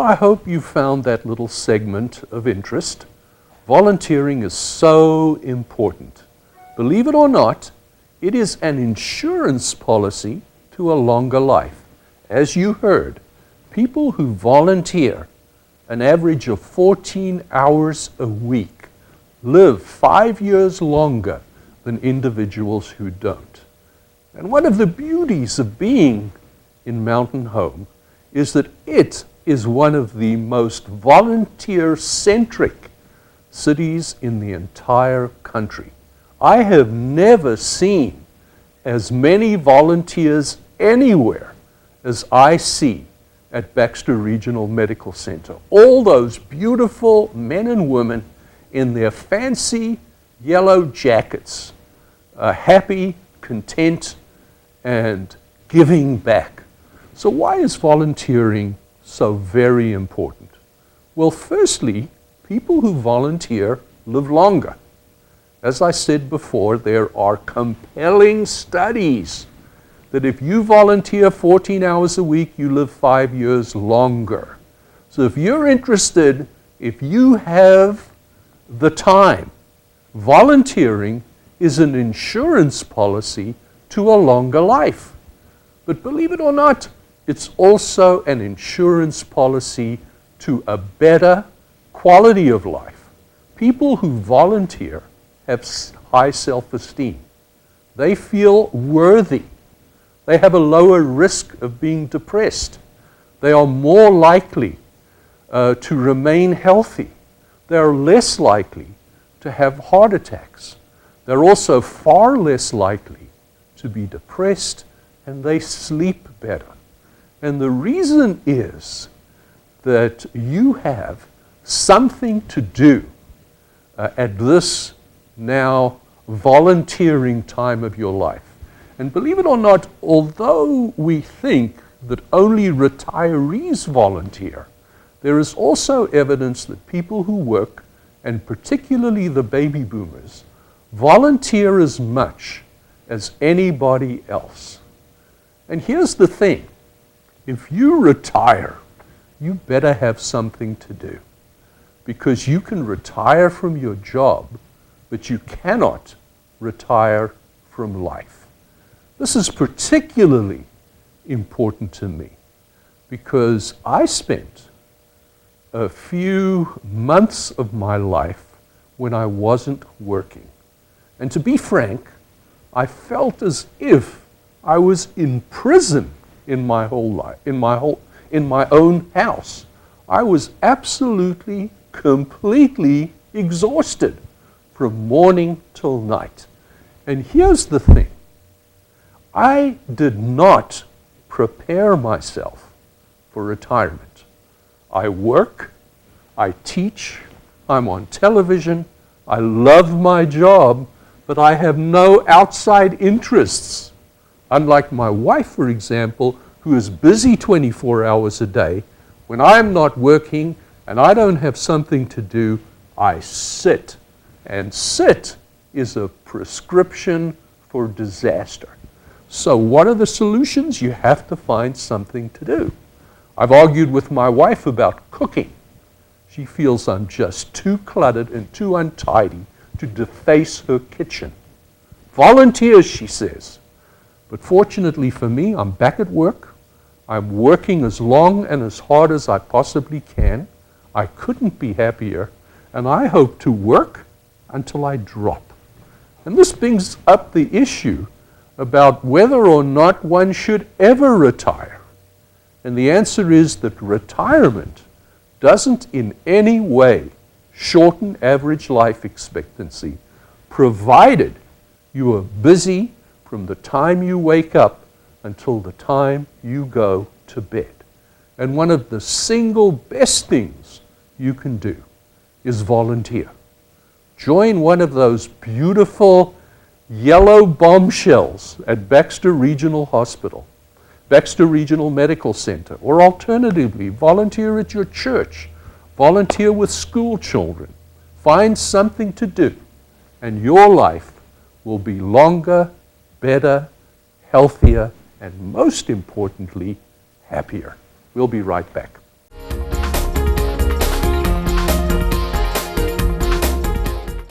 I hope you found that little segment of interest. Volunteering is so important. Believe it or not, it is an insurance policy to a longer life. As you heard, people who volunteer an average of 14 hours a week live 5 years longer than individuals who don't. And one of the beauties of being in Mountain Home is that it is one of the most volunteer-centric cities in the entire country. I have never seen as many volunteers anywhere as I see at Baxter Regional Medical Center. All those beautiful men and women in their fancy yellow jackets, happy, content, and giving back. So why is volunteering so very important? Well, firstly, people who volunteer live longer. As I said before, there are compelling studies that if you volunteer 14 hours a week, you live 5 years longer. So if you're interested, if you have the time, volunteering is an insurance policy to a longer life. But believe it or not, it's also an insurance policy to a better quality of life. People who volunteer have high self-esteem. They feel worthy. They have a lower risk of being depressed. They are more likely to remain healthy. They are less likely to have heart attacks. They're also far less likely to be depressed, and they sleep better. And the reason is that you have something to do at this now volunteering time of your life. And believe it or not, although we think that only retirees volunteer, there is also evidence that people who work, and particularly the baby boomers, volunteer as much as anybody else. And here's the thing. If you retire, you better have something to do, because you can retire from your job, but you cannot retire from life. This is particularly important to me because I spent a few months of my life when I wasn't working. And to be frank, I felt as if I was in prison in my whole life, in my own house. I was absolutely, completely exhausted from morning till night. And here's the thing. I did not prepare myself for retirement. I work, I teach, I'm on television, I love my job, but I have no outside interests. Unlike my wife, for example, who is busy 24 hours a day, when I'm not working and I don't have something to do, I sit. And sit is a prescription for disaster. So what are the solutions? You have to find something to do. I've argued with my wife about cooking. She feels I'm just too cluttered and too untidy to deface her kitchen. Volunteers, she says. But fortunately for me, I'm back at work. I'm working as long and as hard as I possibly can. I couldn't be happier, and I hope to work until I drop. And this brings up the issue about whether or not one should ever retire. And the answer is that retirement doesn't in any way shorten average life expectancy, provided you are busy from the time you wake up until the time you go to bed. And one of the single best things you can do is volunteer. Join one of those beautiful yellow bombshells at Baxter Regional Hospital, Baxter Regional Medical Center, or alternatively, volunteer at your church, volunteer with school children. Find something to do, and your life will be longer, better, healthier, and most importantly, happier. We'll be right back.